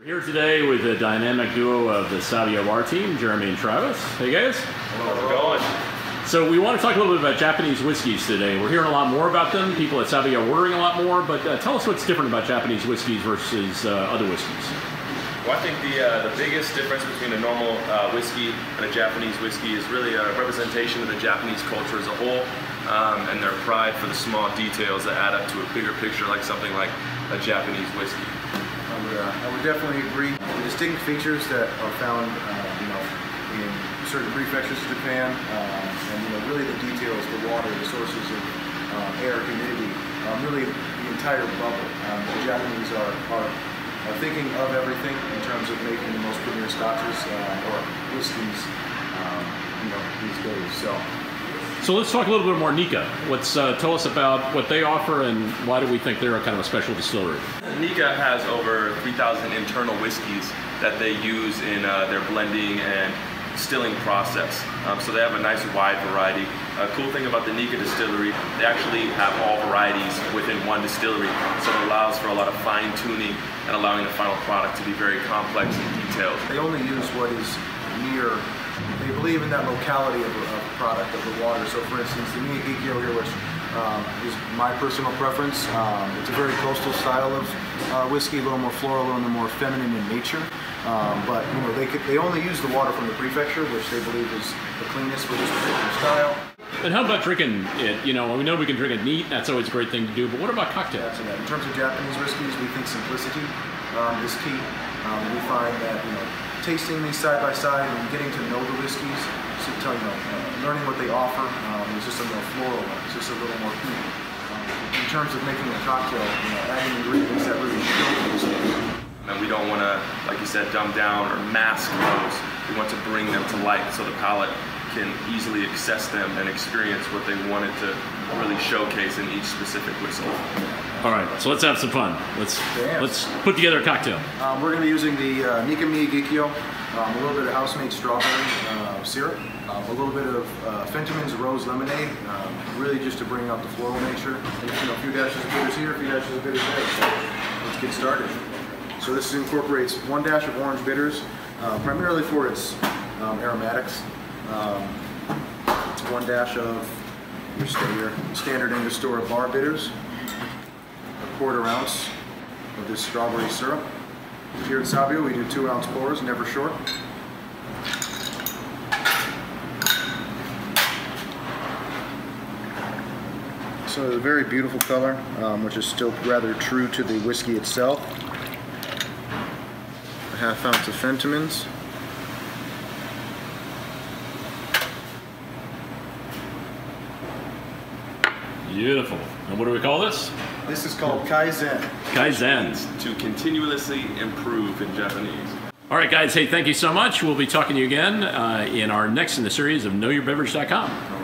Here today with the dynamic duo of the Sabio bar team, Jeremy and Travis. Hey guys. How's it going? So we want to talk a little bit about Japanese whiskeys today. We're hearing a lot more about them. People at Sabio are ordering a lot more, but tell us what's different about Japanese whiskeys versus other whiskeys. Well, I think the biggest difference between a normal whiskey and a Japanese whiskey is really a representation of the Japanese culture as a whole, and their pride for the small details that add up to a bigger picture, like something like a Japanese whiskey. I would definitely agree. The distinct features that are found, in certain prefectures of Japan, and really the details, the water, the sources of air, humidity, really the entire bubble. The Japanese are thinking of everything in terms of making the most premier scotches or whiskeys, these days. So let's talk a little bit more Nikka. Tell us about what they offer and why do we think they're a kind of a special distillery? Nikka has over 3,000 internal whiskeys that they use in their blending and distilling process. So they have a nice wide variety. A cool thing about the Nikka distillery, they actually have all varieties within one distillery, so it allows for a lot of fine tuning and allowing the final product to be very complex and detailed. They only use what is near. They believe in that locality of the product, of the water. So for instance, the Nikka Whisky here, which is my personal preference, it's a very coastal style of whiskey, a little more floral, a little more feminine in nature. But they only use the water from the prefecture, which they believe is the cleanest for this particular style. And how about drinking it? We know we can drink it neat, that's always a great thing to do, but what about cocktails? In terms of Japanese whiskeys, we think simplicity is key. We find that tasting these side by side and getting to know the whiskeys, learning what they offer, is just a more floral one. It's just a little more pink. In terms of making a cocktail, adding ingredients that really show the whiskeys. And we don't want to, like you said, dumb down or mask those. We want to bring them to light so the palate can easily access them and experience what they wanted to really showcase in each specific whiskey. All right, so let's have some fun. Let's put together a cocktail. We're going to be using the Nikka Whisky, a little bit of house-made strawberry syrup, a little bit of Fentiman's rose lemonade, really just to bring out the floral nature. And, a few dashes of bitters here, a few dashes of bitters there. So let's get started. So this incorporates 1 dash of orange bitters, primarily for its aromatics. 1 dash of your standard Angostura bar bitters, 1/4 ounce of this strawberry syrup. Here at Sabio, we do 2-ounce pours, never short. So a very beautiful color, which is still rather true to the whiskey itself. 1/2 ounce of Fentiman's. Beautiful. And what do we call this? This is called Kaizen. Kaizen. To continuously improve in Japanese. All right, guys. Hey, thank you so much. We'll be talking to you again in our next in the series of KnowYourBeverage.com.